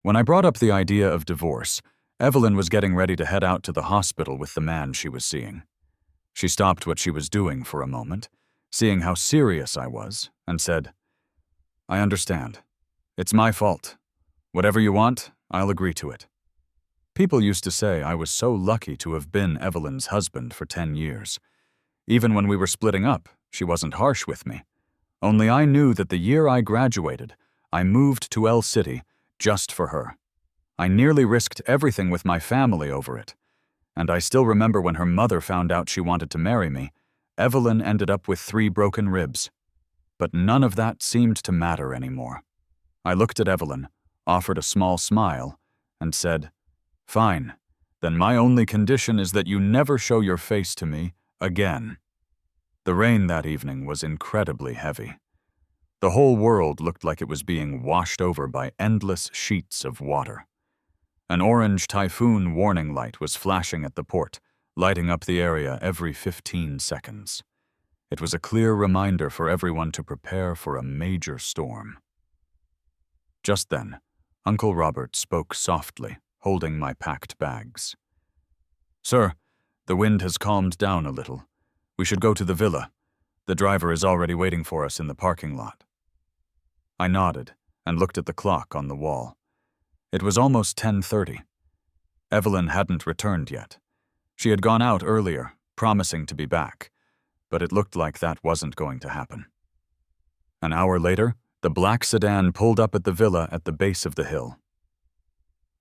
When I brought up the idea of divorce, Evelyn was getting ready to head out to the hospital with the man she was seeing. She stopped what she was doing for a moment, seeing how serious I was, and said, "I understand. It's my fault. Whatever you want, I'll agree to it." People used to say I was so lucky to have been Evelyn's husband for 10 years. Even when we were splitting up, she wasn't harsh with me. Only I knew that the year I graduated, I moved to El City just for her. I nearly risked everything with my family over it. And I still remember when her mother found out she wanted to marry me, Evelyn ended up with 3 broken ribs. But none of that seemed to matter anymore. I looked at Evelyn, offered a small smile, and said, "Fine, then my only condition is that you never show your face to me again." The rain that evening was incredibly heavy. The whole world looked like it was being washed over by endless sheets of water. An orange typhoon warning light was flashing at the port, lighting up the area every 15 seconds. It was a clear reminder for everyone to prepare for a major storm. Just then, Uncle Robert spoke softly, holding my packed bags. "Sir, the wind has calmed down a little. We should go to the villa. The driver is already waiting for us in the parking lot." I nodded and looked at the clock on the wall. It was almost 10:30. Evelyn hadn't returned yet. She had gone out earlier, promising to be back, but it looked like that wasn't going to happen. An hour later, the black sedan pulled up at the villa at the base of the hill.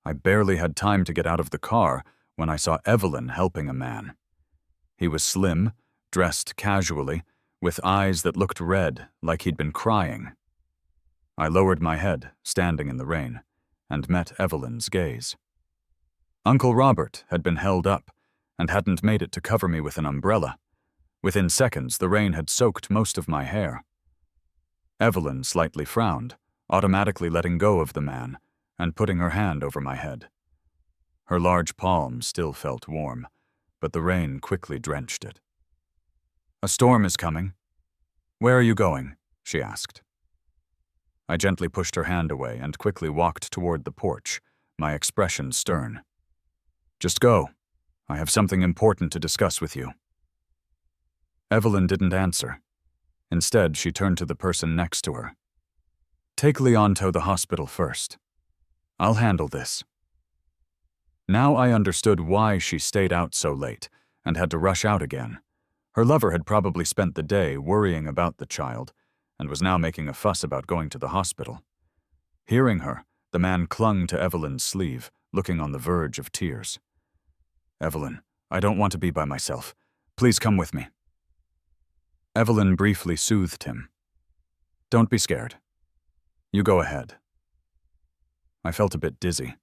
I barely had time to get out of the car when I saw Evelyn helping a man. He was slim, dressed casually, with eyes that looked red like he'd been crying. I lowered my head, standing in the rain, and met Evelyn's gaze. Uncle Robert had been held up and hadn't made it to cover me with an umbrella. Within seconds, the rain had soaked most of my hair. Evelyn slightly frowned, automatically letting go of the man and putting her hand over my head. Her large palm still felt warm, but the rain quickly drenched it. "A storm is coming. Where are you going?" she asked. I gently pushed her hand away and quickly walked toward the porch, my expression stern. "Just go. I have something important to discuss with you." Evelyn didn't answer. Instead, she turned to the person next to her. "Take Leon to the hospital first. I'll handle this." Now I understood why she stayed out so late and had to rush out again. Her lover had probably spent the day worrying about the child and was now making a fuss about going to the hospital. Hearing her, the man clung to Evelyn's sleeve, looking on the verge of tears. "Evelyn, I don't want to be by myself. Please come with me." Evelyn briefly soothed him. "Don't be scared. You go ahead." I felt a bit dizzy.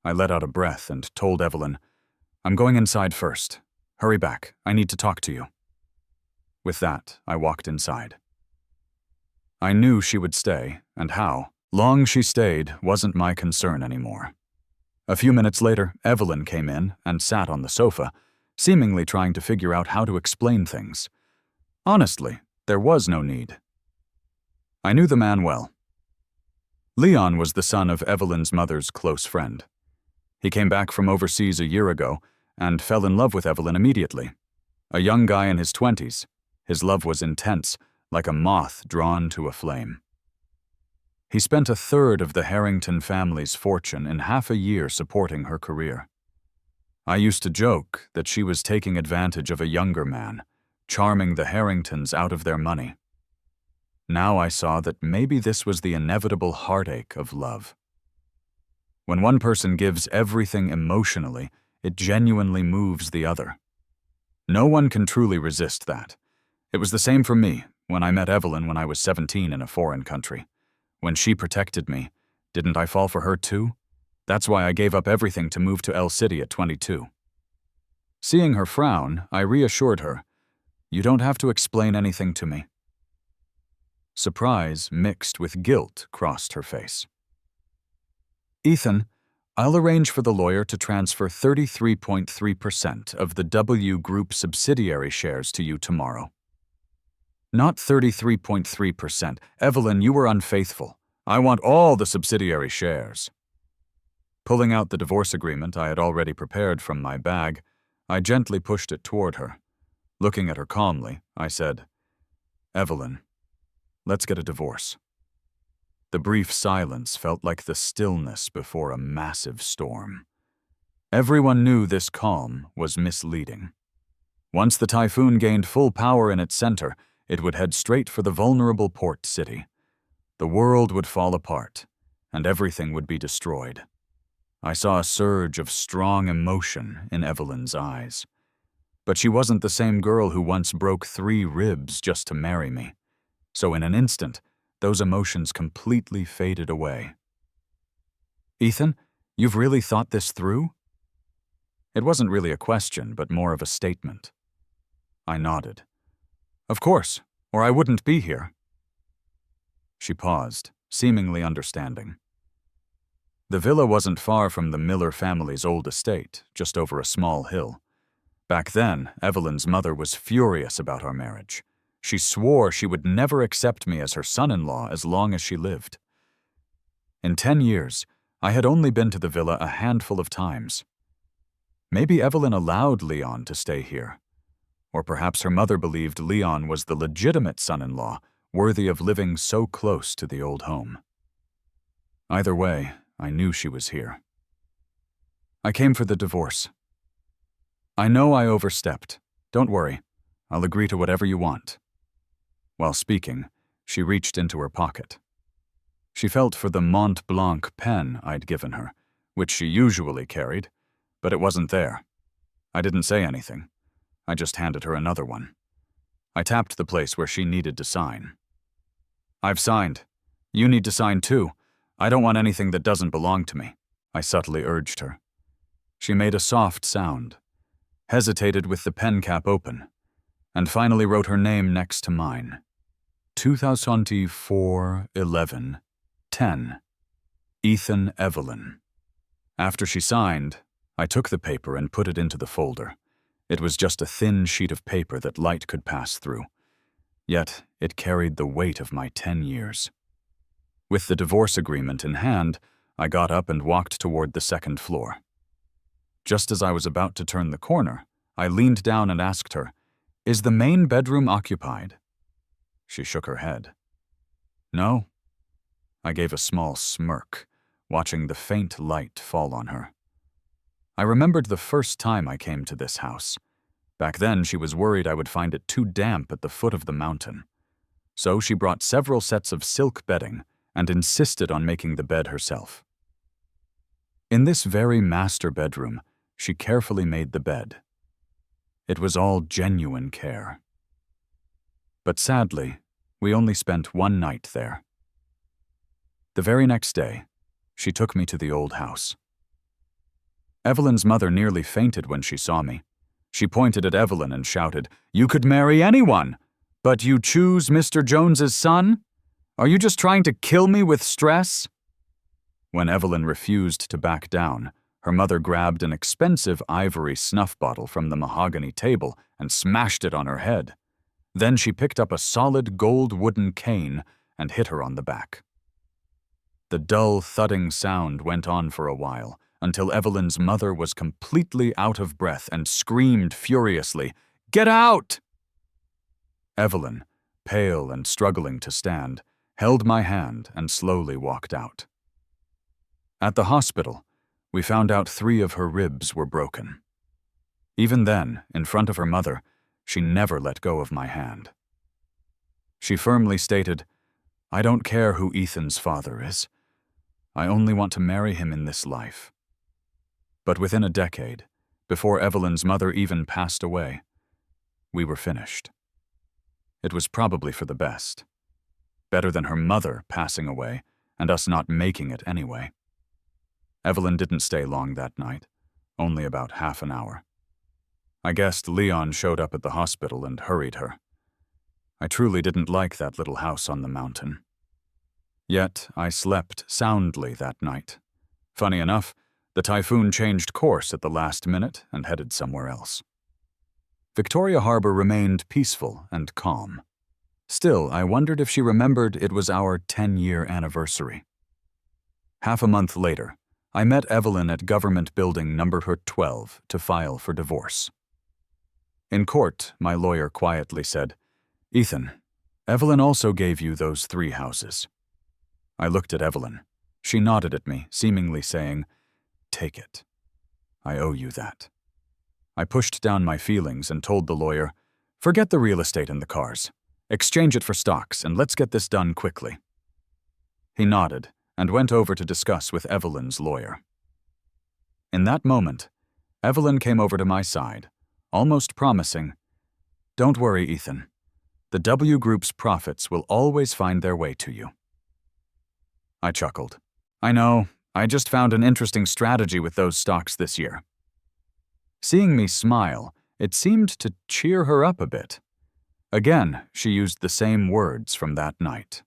I let out a breath and told Evelyn, "I'm going inside first. Hurry back. I need to talk to you." With that, I walked inside. I knew she would stay, and how long she stayed wasn't my concern anymore. A few minutes later, Evelyn came in and sat on the sofa, seemingly trying to figure out how to explain things. Honestly, there was no need. I knew the man well. Leon was the son of Evelyn's mother's close friend. He came back from overseas a year ago and fell in love with Evelyn immediately. A young guy in his 20s, his love was intense, like a moth drawn to a flame. He spent 1/3 of the Harrington family's fortune in half a year supporting her career. I used to joke that she was taking advantage of a younger man, charming the Harringtons out of their money. Now I saw that maybe this was the inevitable heartache of love. When one person gives everything emotionally, it genuinely moves the other. No one can truly resist that. It was the same for me when I met Evelyn when I was 17 in a foreign country. When she protected me, didn't I fall for her too? That's why I gave up everything to move to El City at 22. Seeing her frown, I reassured her, "You don't have to explain anything to me." Surprise mixed with guilt crossed her face. "Ethan, I'll arrange for the lawyer to transfer 33.3% of the W Group subsidiary shares to you tomorrow." "Not 33.3%. Evelyn, you were unfaithful. I want all the subsidiary shares." Pulling out the divorce agreement I had already prepared from my bag, I gently pushed it toward her. Looking at her calmly, I said, "Evelyn, let's get a divorce." The brief silence felt like the stillness before a massive storm. Everyone knew this calm was misleading. Once the typhoon gained full power in its center, it would head straight for the vulnerable port city. The world would fall apart, and everything would be destroyed. I saw a surge of strong emotion in Evelyn's eyes. But she wasn't the same girl who once broke 3 ribs just to marry me. So in an instant, those emotions completely faded away. "Ethan, you've really thought this through?" It wasn't really a question, but more of a statement. I nodded. "Of course, or I wouldn't be here." She paused, seemingly understanding. The villa wasn't far from the Miller family's old estate, just over a small hill. Back then, Evelyn's mother was furious about our marriage. She swore she would never accept me as her son-in-law as long as she lived. In 10 years, I had only been to the villa a handful of times. Maybe Evelyn allowed Leon to stay here. Or perhaps her mother believed Leon was the legitimate son-in-law, worthy of living so close to the old home. Either way, I knew she was here. "I came for the divorce." "I know I overstepped. Don't worry. I'll agree to whatever you want." While speaking, she reached into her pocket. She felt for the Mont Blanc pen I'd given her, which she usually carried, but it wasn't there. I didn't say anything. I just handed her another one. I tapped the place where she needed to sign. "I've signed. You need to sign too. I don't want anything that doesn't belong to me," I subtly urged her. She made a soft sound, hesitated with the pen cap open, and finally wrote her name next to mine. 2024-11-10. Ethan Evelyn. After she signed, I took the paper and put it into the folder. It was just a thin sheet of paper that light could pass through. Yet it carried the weight of my 10 years. With the divorce agreement in hand, I got up and walked toward the 2nd floor. Just as I was about to turn the corner, I leaned down and asked her, "Is the main bedroom occupied?" She shook her head. "No." I gave a small smirk, watching the faint light fall on her. I remembered the first time I came to this house. Back then, she was worried I would find it too damp at the foot of the mountain. So she brought several sets of silk bedding and insisted on making the bed herself. In this very master bedroom, she carefully made the bed. It was all genuine care. But sadly, we only spent 1 night there. The very next day, she took me to the old house. Evelyn's mother nearly fainted when she saw me. She pointed at Evelyn and shouted, "You could marry anyone, but you choose Mr. Jones's son? Are you just trying to kill me with stress?" When Evelyn refused to back down, her mother grabbed an expensive ivory snuff bottle from the mahogany table and smashed it on her head. Then she picked up a solid gold wooden cane and hit her on the back. The dull, thudding sound went on for a while, until Evelyn's mother was completely out of breath and screamed furiously, "Get out!" Evelyn, pale and struggling to stand, held my hand and slowly walked out. At the hospital, we found out 3 of her ribs were broken. Even then, in front of her mother, she never let go of my hand. She firmly stated, "I don't care who Ethan's father is. I only want to marry him in this life." But within a decade, before Evelyn's mother even passed away, we were finished. It was probably for the best. Better than her mother passing away and us not making it anyway. Evelyn didn't stay long that night, only about half an hour. I guessed Leon showed up at the hospital and hurried her. I truly didn't like that little house on the mountain. Yet I slept soundly that night. Funny enough, the typhoon changed course at the last minute and headed somewhere else. Victoria Harbor remained peaceful and calm. Still, I wondered if she remembered it was our 10-year anniversary. Half a month later, I met Evelyn at Government Building number 12 to file for divorce. In court, my lawyer quietly said, "Ethan, Evelyn also gave you those 3 houses." I looked at Evelyn. She nodded at me, seemingly saying, "Take it. I owe you that." I pushed down my feelings and told the lawyer, "Forget the real estate and the cars. Exchange it for stocks, and let's get this done quickly." He nodded and went over to discuss with Evelyn's lawyer. In that moment, Evelyn came over to my side, almost promising, "Don't worry, Ethan. The W Group's profits will always find their way to you." I chuckled. "I know, I just found an interesting strategy with those stocks this year." Seeing me smile, it seemed to cheer her up a bit. Again, she used the same words from that night.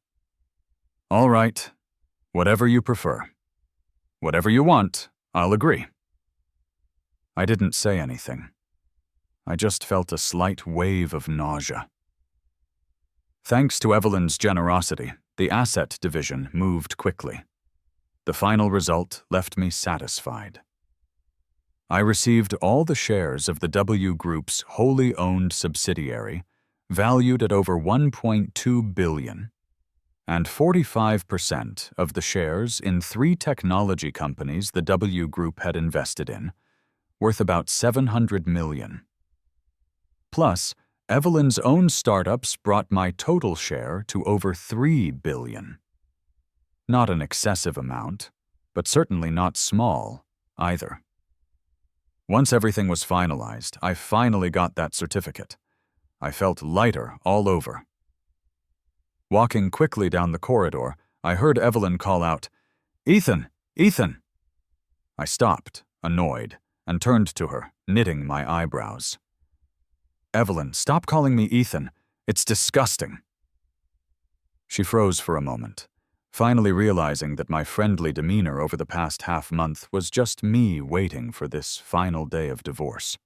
"All right, whatever you prefer. Whatever you want, I'll agree." I didn't say anything. I just felt a slight wave of nausea. Thanks to Evelyn's generosity, the asset division moved quickly. The final result left me satisfied. I received all the shares of the W Group's wholly owned subsidiary, valued at over $1.2 billion, and 45% of the shares in 3 technology companies the W Group had invested in, worth about $700 million. Plus, Evelyn's own startups brought my total share to over $3 billion. Not an excessive amount, but certainly not small either. Once everything was finalized, I finally got that certificate. I felt lighter all over. Walking quickly down the corridor, I heard Evelyn call out, "Ethan! Ethan!" I stopped, annoyed, and turned to her, knitting my eyebrows. "Evelyn, stop calling me Ethan. It's disgusting." She froze for a moment, finally realizing that my friendly demeanor over the past half-month was just me waiting for this final day of divorce.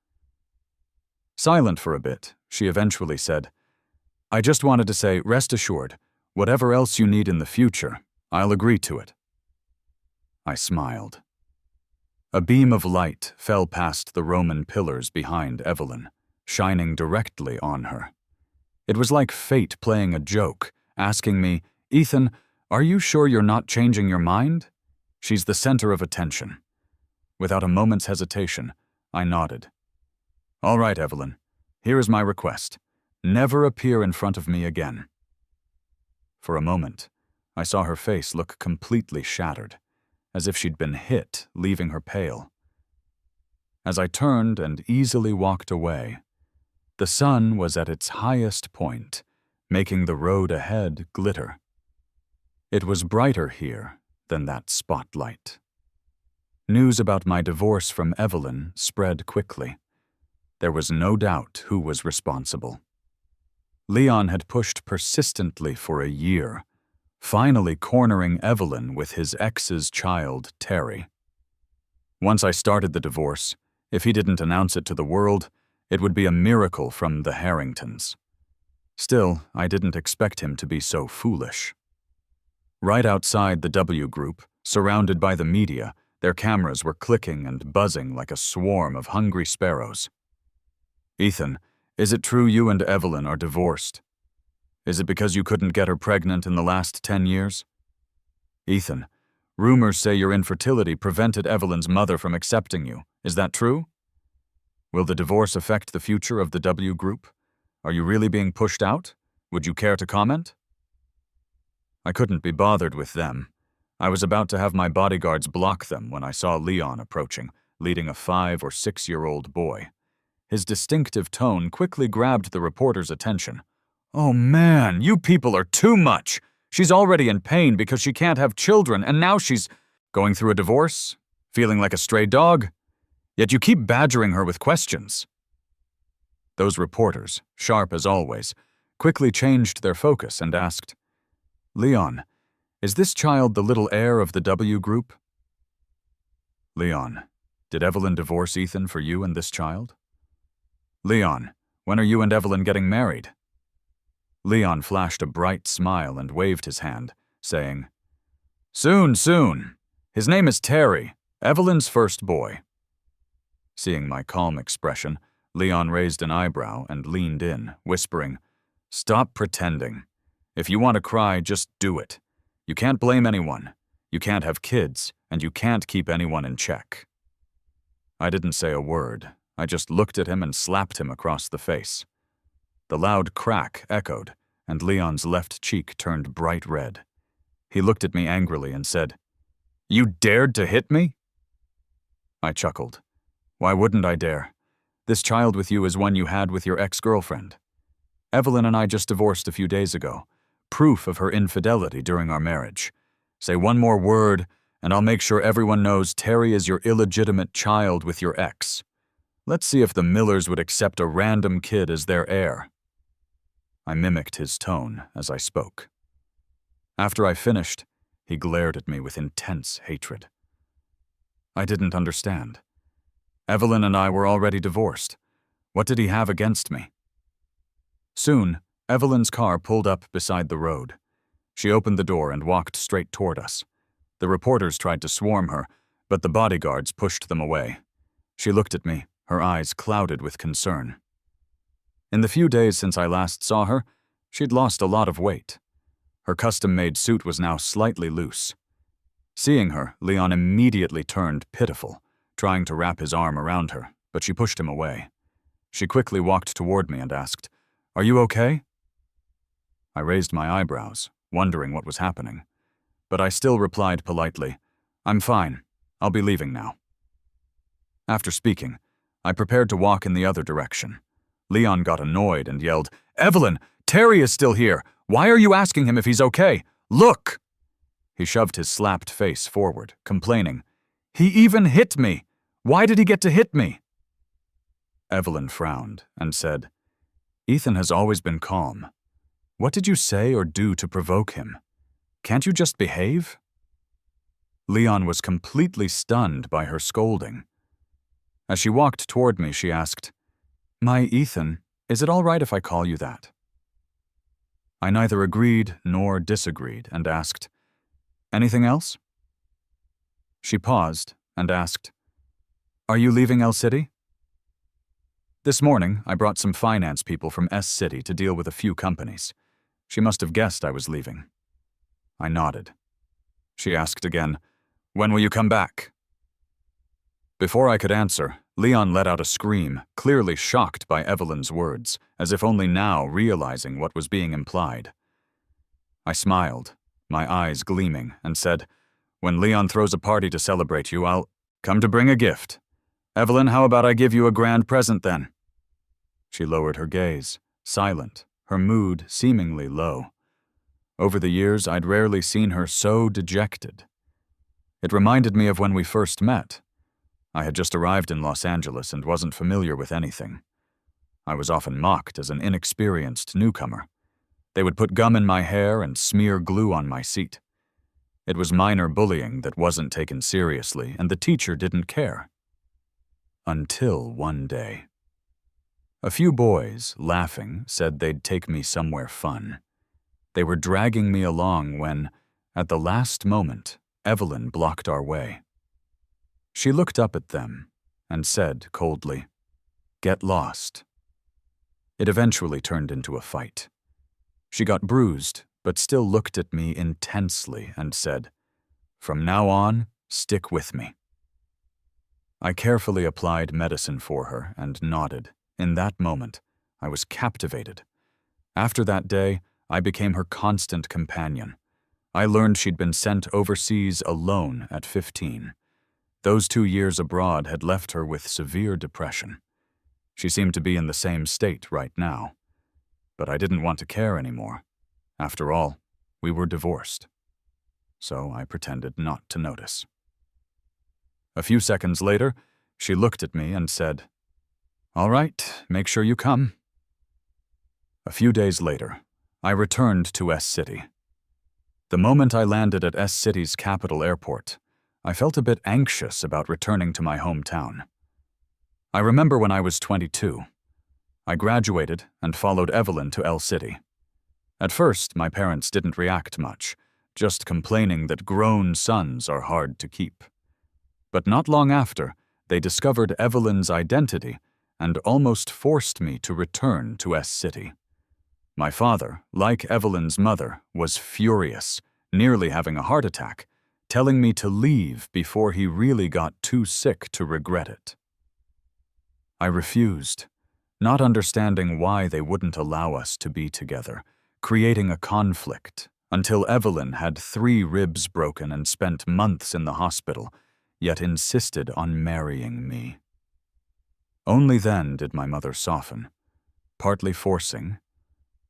Silent for a bit, she eventually said, "I just wanted to say, rest assured, whatever else you need in the future, I'll agree to it." I smiled. A beam of light fell past the Roman pillars behind Evelyn, shining directly on her. It was like fate playing a joke, asking me, "Ethan, are you sure you're not changing your mind? She's the center of attention." Without a moment's hesitation, I nodded. "All right, Evelyn, here is my request. Never appear in front of me again." For a moment, I saw her face look completely shattered, as if she'd been hit, leaving her pale. As I turned and easily walked away, the sun was at its highest point, making the road ahead glitter. It was brighter here than that spotlight. News about my divorce from Evelyn spread quickly. There was no doubt who was responsible. Leon had pushed persistently for a year, finally cornering Evelyn with his ex's child, Terry. Once I started the divorce, if he didn't announce it to the world, it would be a miracle from the Harringtons. Still, I didn't expect him to be so foolish. Right outside the W Group, surrounded by the media, their cameras were clicking and buzzing like a swarm of hungry sparrows. "Ethan, is it true you and Evelyn are divorced? Is it because you couldn't get her pregnant in the last 10 years? Ethan, rumors say your infertility prevented Evelyn's mother from accepting you. Is that true? Will the divorce affect the future of the W Group? Are you really being pushed out? Would you care to comment?" I couldn't be bothered with them. I was about to have my bodyguards block them when I saw Leon approaching, leading a 5- or 6-year-old boy. His distinctive tone quickly grabbed the reporter's attention. "Oh man, you people are too much! She's already in pain because she can't have children, and now she's going through a divorce? Feeling like a stray dog? Yet you keep badgering her with questions." Those reporters, sharp as always, quickly changed their focus and asked, "Leon, is this child the little heir of the W Group?" "Leon, did Evelyn divorce Ethan for you and this child?" "Leon, when are you and Evelyn getting married?" Leon flashed a bright smile and waved his hand, saying, "Soon, soon. His name is Terry. Evelyn's first boy. Seeing my calm expression, Leon raised an eyebrow and leaned in, whispering, "Stop pretending. If you want to cry, just do it. You can't blame anyone. You can't have kids, and you can't keep anyone in check." I didn't say a word. I just looked at him and slapped him across the face. The loud crack echoed, and Leon's left cheek turned bright red. He looked at me angrily and said, "You dared to hit me?" I chuckled. "Why wouldn't I dare? This child with you is one you had with your ex-girlfriend. Evelyn and I just divorced a few days ago. Proof of her infidelity during our marriage. Say one more word, and I'll make sure everyone knows Terry is your illegitimate child with your ex. Let's see if the Millers would accept a random kid as their heir." I mimicked his tone as I spoke. After I finished, he glared at me with intense hatred. I didn't understand. Evelyn and I were already divorced. What did he have against me? Soon, Evelyn's car pulled up beside the road. She opened the door and walked straight toward us. The reporters tried to swarm her, but the bodyguards pushed them away. She looked at me, her eyes clouded with concern. In the few days since I last saw her, she'd lost a lot of weight. Her custom-made suit was now slightly loose. Seeing her, Leon immediately turned pitiful, trying to wrap his arm around her, but she pushed him away. She quickly walked toward me and asked, "Are you okay?" I raised my eyebrows, wondering what was happening, but I still replied politely, "I'm fine. I'll be leaving now." After speaking, I prepared to walk in the other direction. Leon got annoyed and yelled, "Evelyn, Terry is still here. Why are you asking him if he's okay? Look!" He shoved his slapped face forward, complaining, "He even hit me. Why did he get to hit me?" Evelyn frowned and said, "Ethan has always been calm. What did you say or do to provoke him? Can't you just behave?" Leon was completely stunned by her scolding. As she walked toward me, she asked, "My Ethan, is it all right if I call you that?" I neither agreed nor disagreed and asked, "Anything else?" She paused and asked, "Are you leaving El City?" "This morning, I brought some finance people from S City to deal with a few companies. She must have guessed I was leaving." I nodded. She asked again, "When will you come back?" Before I could answer, Leon let out a scream, clearly shocked by Evelyn's words, as if only now realizing what was being implied. I smiled, my eyes gleaming, and said, "When Leon throws a party to celebrate you, I'll come to bring a gift. Evelyn, how about I give you a grand present then?" She lowered her gaze, silent, her mood seemingly low. Over the years, I'd rarely seen her so dejected. It reminded me of when we first met. I had just arrived in Los Angeles and wasn't familiar with anything. I was often mocked as an inexperienced newcomer. They would put gum in my hair and smear glue on my seat. It was minor bullying that wasn't taken seriously, and the teacher didn't care. Until one day. A few boys, laughing, said they'd take me somewhere fun. They were dragging me along when, at the last moment, Evelyn blocked our way. She looked up at them and said coldly, "Get lost." It eventually turned into a fight. She got bruised, but still looked at me intensely and said, "From now on, stick with me." I carefully applied medicine for her and nodded. In that moment, I was captivated. After that day, I became her constant companion. I learned she'd been sent overseas alone at 15. Those 2 years abroad had left her with severe depression. She seemed to be in the same state right now. But I didn't want to care anymore. After all, we were divorced. So I pretended not to notice. A few seconds later, she looked at me and said, "All right, make sure you come." A few days later, I returned to S City. The moment I landed at S City's capital airport, I felt a bit anxious about returning to my hometown. I remember when I was 22. I graduated and followed Evelyn to El City. At first, my parents didn't react much, just complaining that grown sons are hard to keep. But not long after, they discovered Evelyn's identity and almost forced me to return to S City. My father, like Evelyn's mother, was furious, nearly having a heart attack, telling me to leave before he really got too sick to regret it. I refused, not understanding why they wouldn't allow us to be together, creating a conflict, until Evelyn had 3 ribs broken and spent months in the hospital, yet insisted on marrying me. Only then did my mother soften, partly forcing,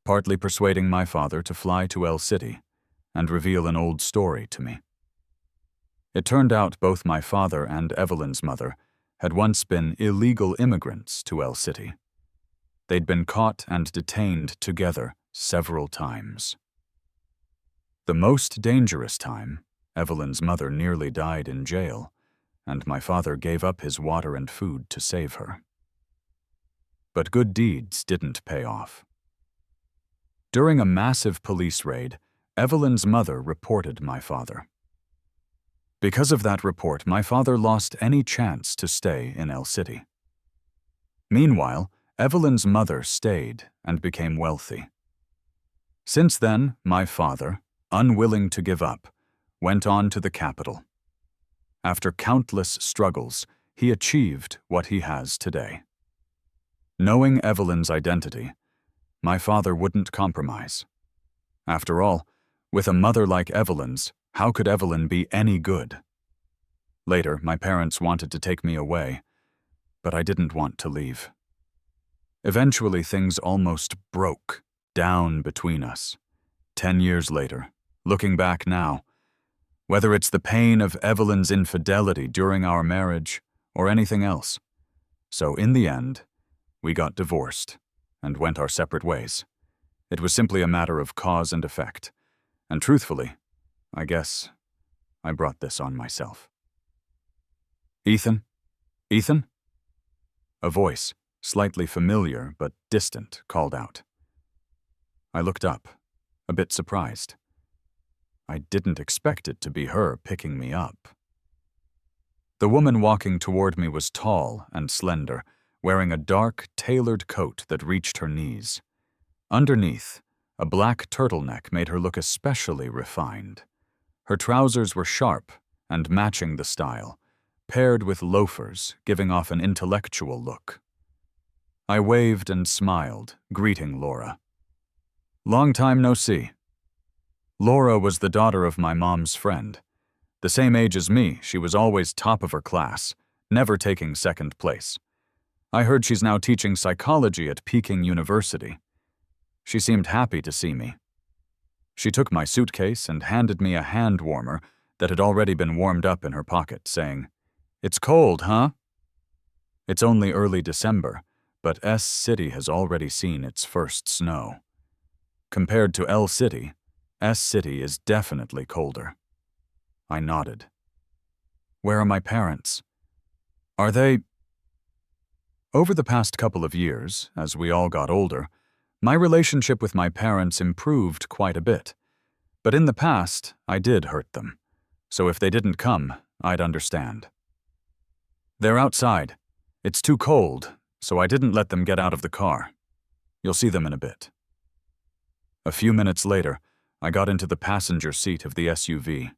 partly persuading my father to fly to El City and reveal an old story to me. It turned out both my father and Evelyn's mother had once been illegal immigrants to El City. They'd been caught and detained together several times. The most dangerous time, Evelyn's mother nearly died in jail, and my father gave up his water and food to save her. But good deeds didn't pay off. During a massive police raid, Evelyn's mother reported my father. Because of that report, my father lost any chance to stay in El City. Meanwhile, Evelyn's mother stayed and became wealthy. Since then, my father, unwilling to give up, went on to the capital. After countless struggles, he achieved what he has today. Knowing Evelyn's identity, my father wouldn't compromise. After all, with a mother like Evelyn's, how could Evelyn be any good? Later, my parents wanted to take me away, but I didn't want to leave. Eventually, things almost broke down between us. 10 years later, looking back now, whether it's the pain of Evelyn's infidelity during our marriage or anything else. So in the end, we got divorced and went our separate ways. It was simply a matter of cause and effect. And truthfully, I guess I brought this on myself. Ethan? Ethan? A voice, slightly familiar but distant, called out. I looked up, a bit surprised. I didn't expect it to be her picking me up. The woman walking toward me was tall and slender, wearing a dark, tailored coat that reached her knees. Underneath, a black turtleneck made her look especially refined. Her trousers were sharp and matching the style, paired with loafers, giving off an intellectual look. I waved and smiled, greeting Laura. Long time no see. Laura was the daughter of my mom's friend. The same age as me, she was always top of her class, never taking second place. I heard she's now teaching psychology at Peking University. She seemed happy to see me. She took my suitcase and handed me a hand warmer that had already been warmed up in her pocket, saying, "It's cold, huh?" It's only early December, but S City has already seen its first snow. Compared to L City, S City is definitely colder. I nodded. Where are my parents? Are they... Over the past couple of years, as we all got older, my relationship with my parents improved quite a bit. But in the past, I did hurt them. So if they didn't come, I'd understand. They're outside. It's too cold, so I didn't let them get out of the car. You'll see them in a bit. A few minutes later, I got into the passenger seat of the SUV.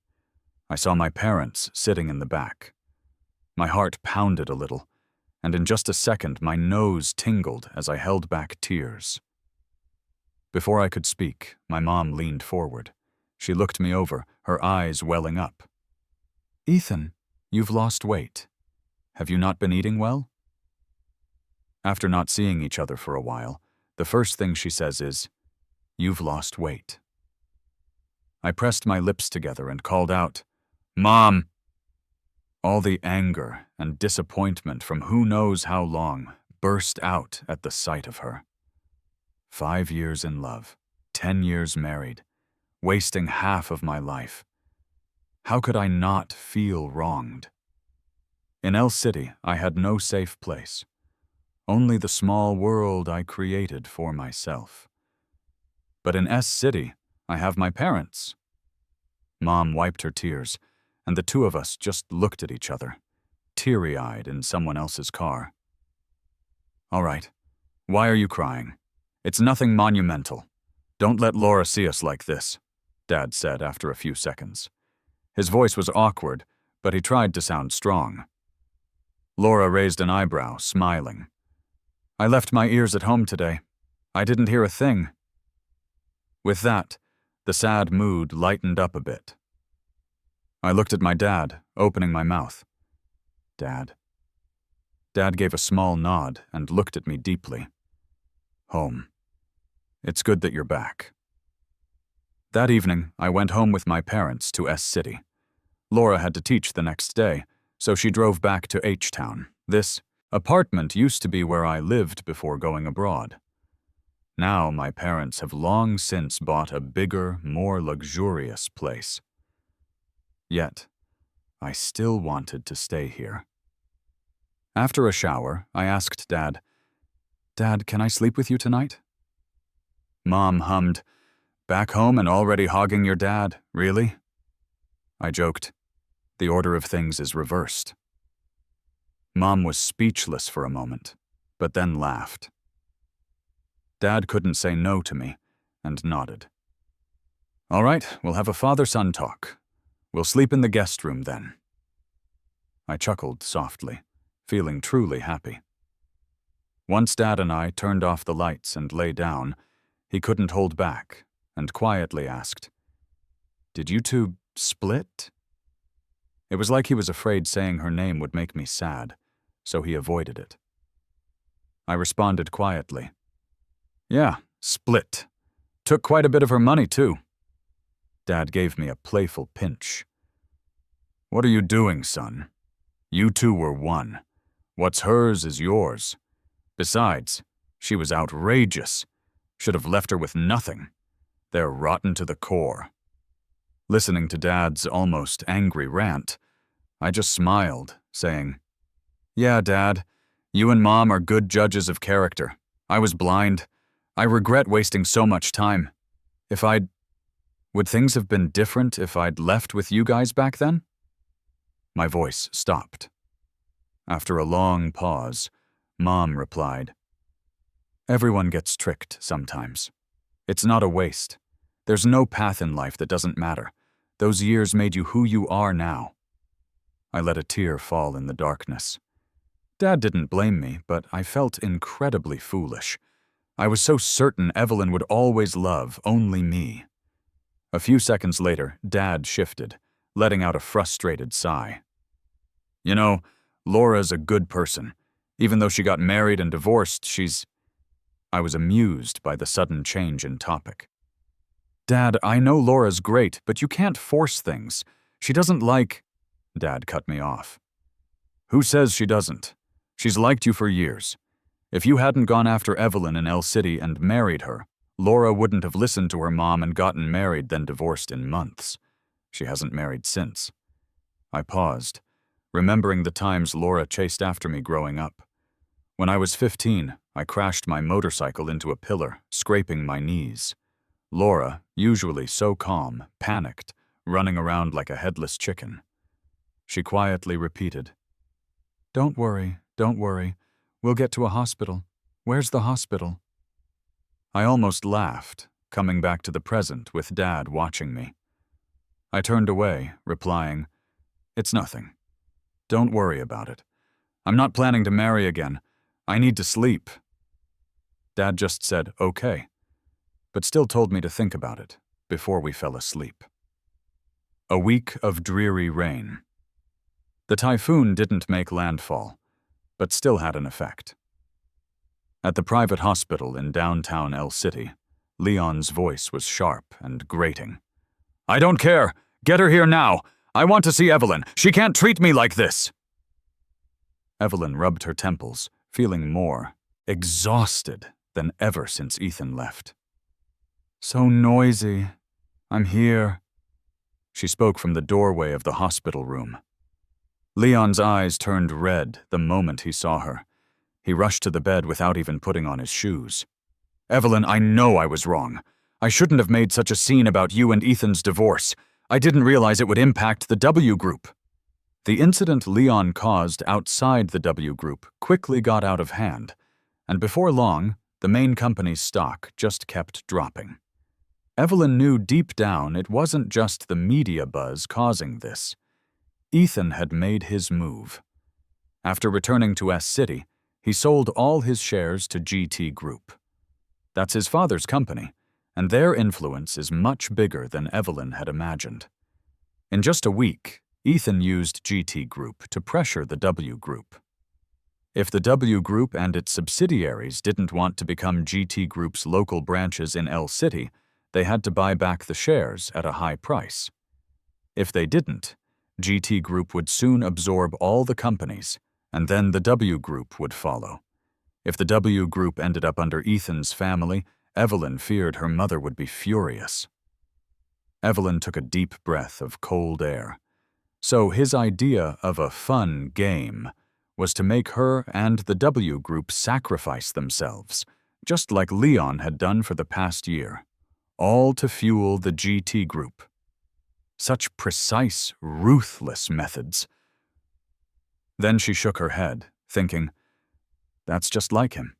I saw my parents sitting in the back. My heart pounded a little, and in just a second my nose tingled as I held back tears. Before I could speak, my mom leaned forward. She looked me over, her eyes welling up. "Ethan, you've lost weight. Have you not been eating well?" After not seeing each other for a while, the first thing she says is, "You've lost weight." I pressed my lips together and called out, "Mom!" All the anger and disappointment from who knows how long burst out at the sight of her. 5 years in love, 10 years married, wasting half of my life. How could I not feel wronged? In El City, I had no safe place. Only the small world I created for myself. But in S City, I have my parents. Mom wiped her tears, and the two of us just looked at each other, teary-eyed in someone else's car. "All right. Why are you crying? It's nothing monumental. Don't let Laura see us like this," Dad said after a few seconds. His voice was awkward, but he tried to sound strong. Laura raised an eyebrow, smiling. "I left my ears at home today. I didn't hear a thing." With that, the sad mood lightened up a bit. I looked at my dad, opening my mouth. "Dad." Dad gave a small nod and looked at me deeply. "Home. It's good that you're back." That evening, I went home with my parents to S City. Laura had to teach the next day, so she drove back to H-Town. This apartment used to be where I lived before going abroad. Now my parents have long since bought a bigger, more luxurious place. Yet, I still wanted to stay here. After a shower, I asked Dad, "Dad, can I sleep with you tonight?" Mom hummed, "Back home and already hogging your dad, really?" I joked, "The order of things is reversed." Mom was speechless for a moment, but then laughed. Dad couldn't say no to me, and nodded. "All right, we'll have a father-son talk. We'll sleep in the guest room then." I chuckled softly, feeling truly happy. Once Dad and I turned off the lights and lay down, he couldn't hold back, and quietly asked, "Did you two split?" It was like he was afraid saying her name would make me sad, so he avoided it. I responded quietly, "Yeah, split. Took quite a bit of her money, too." Dad gave me a playful pinch. "What are you doing, son? You two were one. What's hers is yours. Besides, she was outrageous. Should have left her with nothing. They're rotten to the core." Listening to Dad's almost angry rant, I just smiled, saying, "Yeah, Dad, you and Mom are good judges of character. I was blind. I regret wasting so much time. Would things have been different if I'd left with you guys back then?" My voice stopped. After a long pause, Mom replied, "Everyone gets tricked sometimes. It's not a waste. There's no path in life that doesn't matter. Those years made you who you are now." I let a tear fall in the darkness. Dad didn't blame me, but I felt incredibly foolish. I was so certain Evelyn would always love only me. A few seconds later, Dad shifted, letting out a frustrated sigh. "You know, Laura's a good person. Even though she got married and divorced, I was amused by the sudden change in topic. "Dad, I know Laura's great, but you can't force things. She doesn't like—" Dad cut me off. "Who says she doesn't? She's liked you for years. If you hadn't gone after Evelyn in El City and married her, Laura wouldn't have listened to her mom and gotten married then divorced in months. She hasn't married since." I paused, remembering the times Laura chased after me growing up. When I was 15, I crashed my motorcycle into a pillar, scraping my knees. Laura, usually so calm, panicked, running around like a headless chicken. She quietly repeated, Don't worry. We'll get to a hospital. Where's the hospital?" I almost laughed, coming back to the present with Dad watching me. I turned away, replying, "It's nothing. Don't worry about it. I'm not planning to marry again. I need to sleep." Dad just said, "Okay," but still told me to think about it before we fell asleep. A week of dreary rain. The typhoon didn't make landfall, but still had an effect. At the private hospital in downtown El City, Leon's voice was sharp and grating. "I don't care! Get her here now! I want to see Evelyn! She can't treat me like this!" Evelyn rubbed her temples, feeling more exhausted than ever since Ethan left. "So noisy. I'm here." She spoke from the doorway of the hospital room. Leon's eyes turned red the moment he saw her. He rushed to the bed without even putting on his shoes. "Evelyn, I know I was wrong. I shouldn't have made such a scene about you and Ethan's divorce. I didn't realize it would impact the W group." The incident Leon caused outside the W Group quickly got out of hand, and before long, the main company's stock just kept dropping. Evelyn knew deep down it wasn't just the media buzz causing this. Ethan had made his move. After returning to S-City, he sold all his shares to GT Group. That's his father's company, and their influence is much bigger than Evelyn had imagined. In just a week, Ethan used GT Group to pressure the W Group. If the W Group and its subsidiaries didn't want to become GT Group's local branches in L-City, they had to buy back the shares at a high price. If they didn't, GT Group would soon absorb all the companies, and then the W Group would follow. If the W Group ended up under Ethan's family, Evelyn feared her mother would be furious. Evelyn took a deep breath of cold air. So his idea of a fun game was to make her and the W Group sacrifice themselves, just like Leon had done for the past year, all to fuel the GT Group. Such precise, ruthless methods. Then she shook her head, thinking, that's just like him.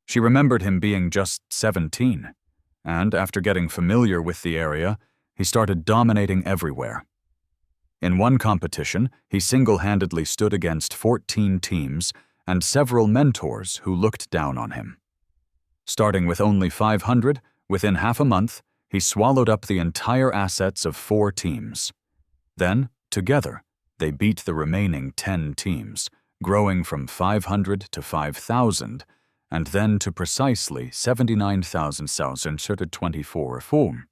She remembered him being just 17, and after getting familiar with the area, he started dominating everywhere. In one competition, he single-handedly stood against 14 teams and several mentors who looked down on him. Starting with only 500, within half a month, he swallowed up the entire assets of 4 teams. Then, together, they beat the remaining 10 teams, growing from 500 to 5,000, and then to precisely 79,624 form.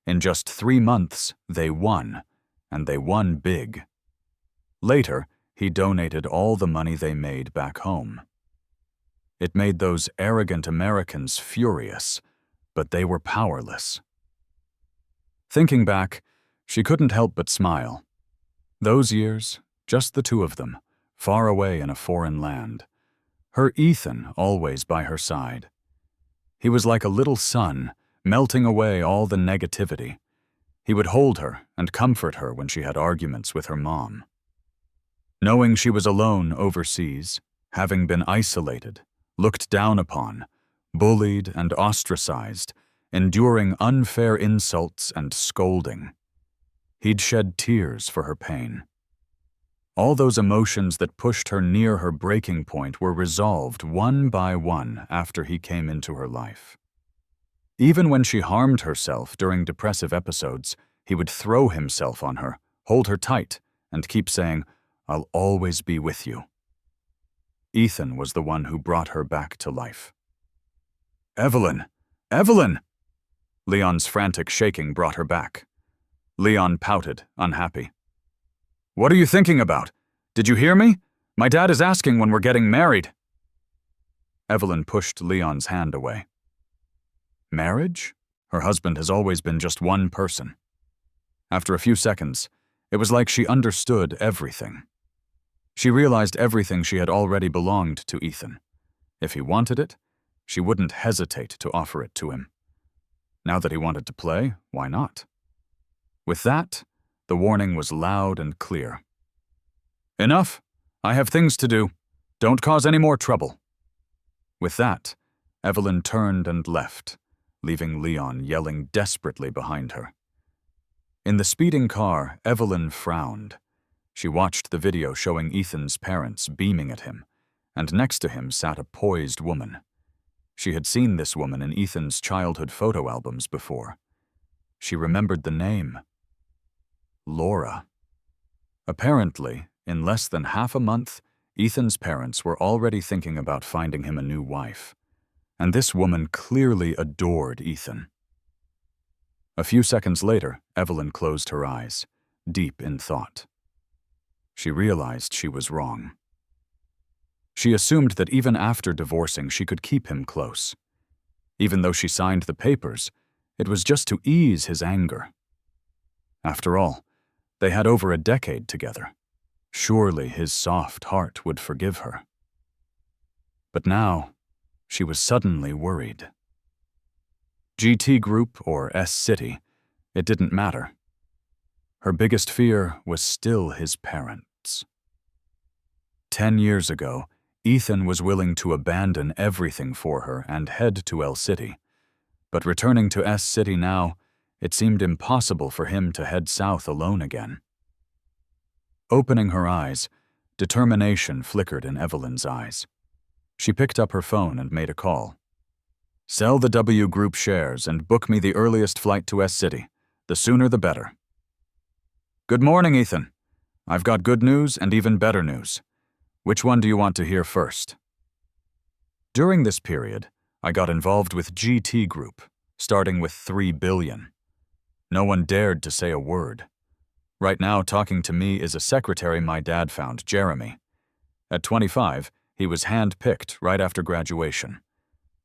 In just 3 months, they won, and they won big. Later, he donated all the money they made back home. It made those arrogant Americans furious, but they were powerless. Thinking back, she couldn't help but smile. Those years, just the two of them, far away in a foreign land. Her Ethan always by her side. He was like a little sun, melting away all the negativity. He would hold her and comfort her when she had arguments with her mom. Knowing she was alone overseas, having been isolated, looked down upon, bullied and ostracized, enduring unfair insults and scolding, he'd shed tears for her pain. All those emotions that pushed her near her breaking point were resolved one by one after he came into her life. Even when she harmed herself during depressive episodes, he would throw himself on her, hold her tight, and keep saying, "I'll always be with you." Ethan was the one who brought her back to life. "Evelyn! Evelyn!" Leon's frantic shaking brought her back. Leon pouted, unhappy. "What are you thinking about? Did you hear me? My dad is asking when we're getting married." Evelyn pushed Leon's hand away. Marriage? Her husband has always been just one person. After a few seconds, it was like she understood everything. She realized everything she had already belonged to Ethan. If he wanted it, she wouldn't hesitate to offer it to him. Now that he wanted to play, why not? With that, the warning was loud and clear. "Enough! I have things to do. Don't cause any more trouble." With that, Evelyn turned and left, leaving Leon yelling desperately behind her. In the speeding car, Evelyn frowned. She watched the video showing Ethan's parents beaming at him, and next to him sat a poised woman. She had seen this woman in Ethan's childhood photo albums before. She remembered the name. Laura. Apparently, in less than half a month, Ethan's parents were already thinking about finding him a new wife. And this woman clearly adored Ethan. A few seconds later, Evelyn closed her eyes, deep in thought. She realized she was wrong. She assumed that even after divorcing, she could keep him close. Even though she signed the papers, it was just to ease his anger. After all, they had over a decade together. Surely his soft heart would forgive her. But now, she was suddenly worried. GT Group or S-City, it didn't matter. Her biggest fear was still his parents. 10 years ago, Ethan was willing to abandon everything for her and head to El City. But returning to S City now, it seemed impossible for him to head south alone again. Opening her eyes, determination flickered in Evelyn's eyes. She picked up her phone and made a call. "Sell the W Group shares and book me the earliest flight to S City. The sooner the better." "Good morning, Ethan. I've got good news and even better news. Which one do you want to hear first?" During this period, I got involved with GT Group, starting with $3 billion. No one dared to say a word. Right now, talking to me is a secretary my dad found, Jeremy. At 25, he was hand-picked right after graduation.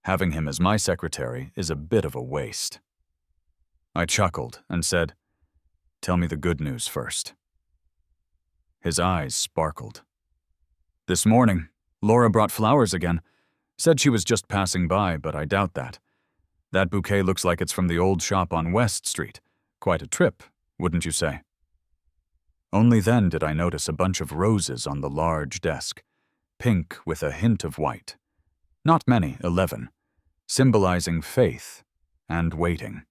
Having him as my secretary is a bit of a waste. I chuckled and said, "Tell me the good news first." His eyes sparkled. "This morning, Laura brought flowers again. Said she was just passing by, but I doubt that. That bouquet looks like it's from the old shop on West Street. Quite a trip, wouldn't you say?" Only then did I notice a bunch of roses on the large desk, pink with a hint of white. Not many, 11, symbolizing faith and waiting.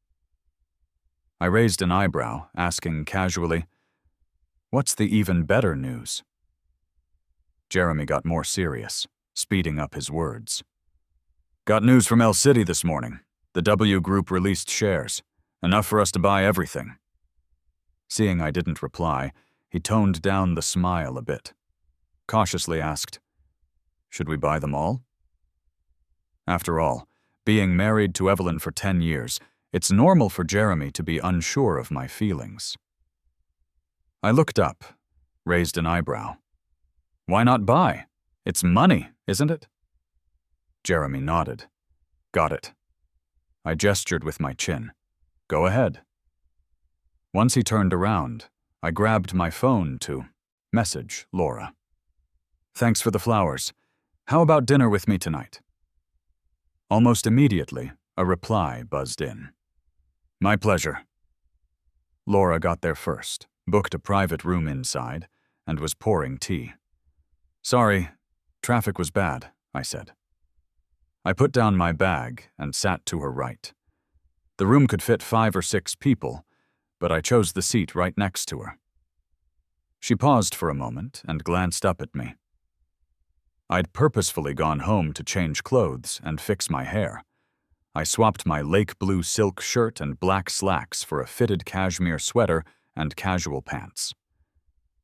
I raised an eyebrow, asking casually, "What's the even better news?" Jeremy got more serious, speeding up his words. "Got news from El City this morning. The W Group released shares, enough for us to buy everything." Seeing I didn't reply, he toned down the smile a bit. Cautiously asked, "Should we buy them all?" After all, being married to Evelyn for 10 years, it's normal for Jeremy to be unsure of my feelings. I looked up, raised an eyebrow. "Why not buy? It's money, isn't it?" Jeremy nodded. "Got it." I gestured with my chin. "Go ahead." Once he turned around, I grabbed my phone to message Laura. "Thanks for the flowers. How about dinner with me tonight?" Almost immediately, a reply buzzed in. "My pleasure." Laura got there first, booked a private room inside, and was pouring tea. "Sorry, traffic was bad," I said. I put down my bag and sat to her right. The room could fit 5 or 6 people, but I chose the seat right next to her. She paused for a moment and glanced up at me. I'd purposefully gone home to change clothes and fix my hair. I swapped my lake blue silk shirt and black slacks for a fitted cashmere sweater and casual pants.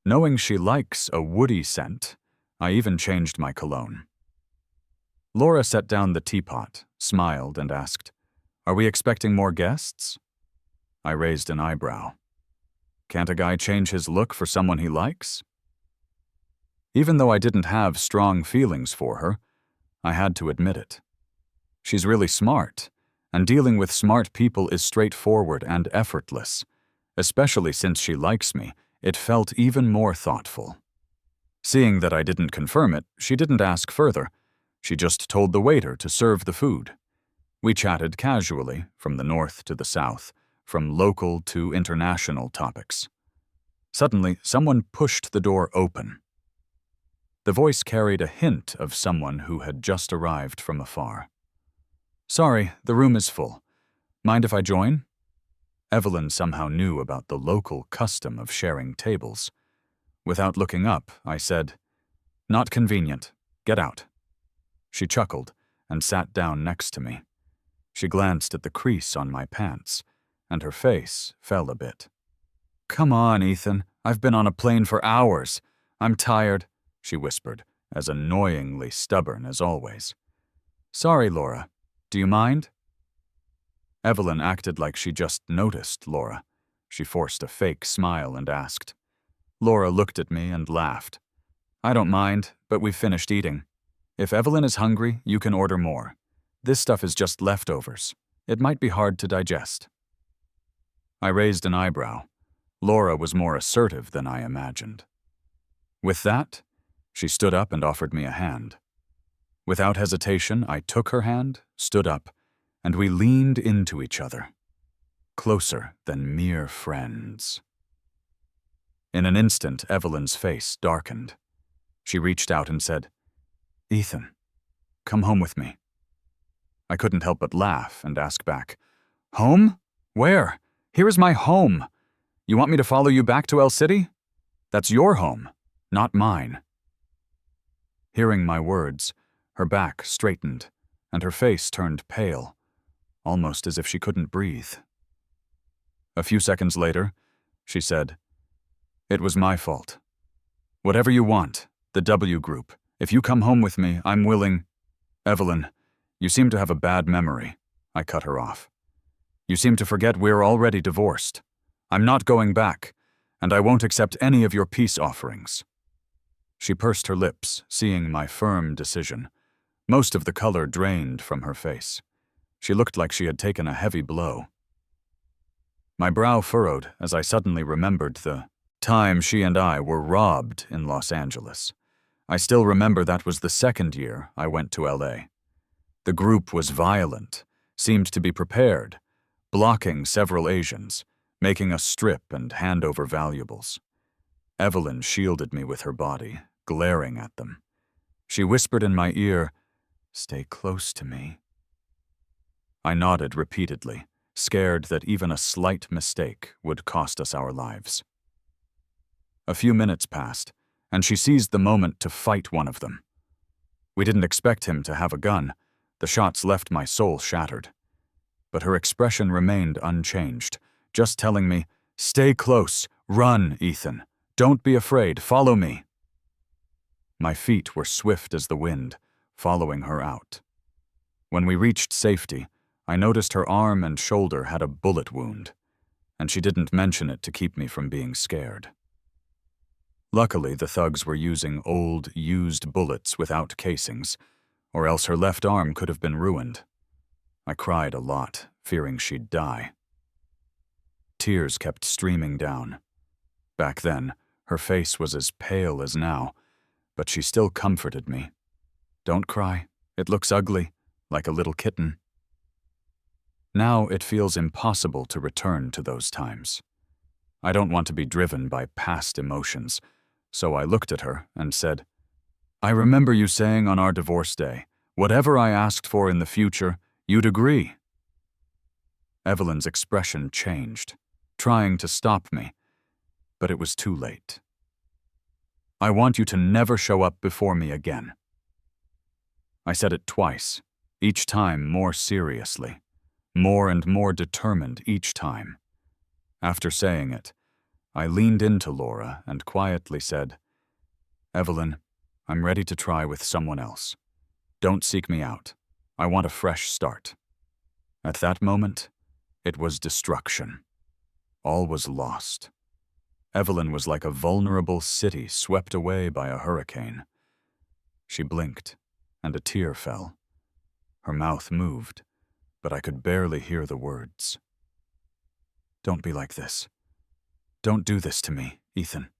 Knowing she likes a woody scent, I even changed my cologne. Laura set down the teapot, smiled, and asked, "Are we expecting more guests?" I raised an eyebrow. Can't a guy change his look for someone he likes? Even though I didn't have strong feelings for her, I had to admit it. She's really smart, and dealing with smart people is straightforward and effortless. Especially since she likes me, it felt even more thoughtful. Seeing that I didn't confirm it, she didn't ask further. She just told the waiter to serve the food. We chatted casually, from the north to the south, from local to international topics. Suddenly, someone pushed the door open. The voice carried a hint of someone who had just arrived from afar. "Sorry, the room is full. Mind if I join?" Evelyn somehow knew about the local custom of sharing tables. Without looking up, I said, "Not convenient. Get out." She chuckled and sat down next to me. She glanced at the crease on my pants, and her face fell a bit. "Come on, Ethan. I've been on a plane for hours. I'm tired," she whispered, as annoyingly stubborn as always. "Sorry, Laura. Do you mind?" Evelyn acted like she just noticed Laura. She forced a fake smile and asked. Laura looked at me and laughed. "I don't mind, but we've finished eating. If Evelyn is hungry, you can order more. This stuff is just leftovers. It might be hard to digest." I raised an eyebrow. Laura was more assertive than I imagined. With that, she stood up and offered me a hand. Without hesitation, I took her hand, stood up, and we leaned into each other, closer than mere friends. In an instant, Evelyn's face darkened. She reached out and said, "Ethan, come home with me." I couldn't help but laugh and ask back, "Home? Where? Here is my home. You want me to follow you back to El City? That's your home, not mine." Hearing my words, her back straightened and her face turned pale, almost as if she couldn't breathe. A few seconds later, she said, "It was my fault. Whatever you want, the W Group. If you come home with me, I'm willing—" "Evelyn, you seem to have a bad memory," I cut her off. "You seem to forget we're already divorced. I'm not going back, and I won't accept any of your peace offerings." She pursed her lips, seeing my firm decision. Most of the color drained from her face. She looked like she had taken a heavy blow. My brow furrowed as I suddenly remembered the time she and I were robbed in Los Angeles. I still remember that was the second year I went to LA. The group was violent, seemed to be prepared, blocking several Asians, making us strip and hand over valuables. Evelyn shielded me with her body, glaring at them. She whispered in my ear, "Stay close to me." I nodded repeatedly, scared that even a slight mistake would cost us our lives. A few minutes passed, and she seized the moment to fight one of them. We didn't expect him to have a gun. The shots left my soul shattered. But her expression remained unchanged, just telling me, "Stay close, run, Ethan. Don't be afraid, follow me." My feet were swift as the wind, following her out. When we reached safety, I noticed her arm and shoulder had a bullet wound, and she didn't mention it to keep me from being scared. Luckily, the thugs were using old, used bullets without casings, or else her left arm could have been ruined. I cried a lot, fearing she'd die. Tears kept streaming down. Back then, her face was as pale as now, but she still comforted me. "Don't cry. It looks ugly, like a little kitten." Now it feels impossible to return to those times. I don't want to be driven by past emotions, so I looked at her and said, "I remember you saying on our divorce day, whatever I asked for in the future, you'd agree." Evelyn's expression changed, trying to stop me, but it was too late. "I want you to never show up before me again." I said it twice, each time more seriously, more and more determined each time. After saying it, I leaned into Laura and quietly said, "Evelyn, I'm ready to try with someone else. Don't seek me out. I want a fresh start." At that moment, it was destruction. All was lost. Evelyn was like a vulnerable city swept away by a hurricane. She blinked, and a tear fell. Her mouth moved, but I could barely hear the words. "Don't be like this. Don't do this to me, Ethan."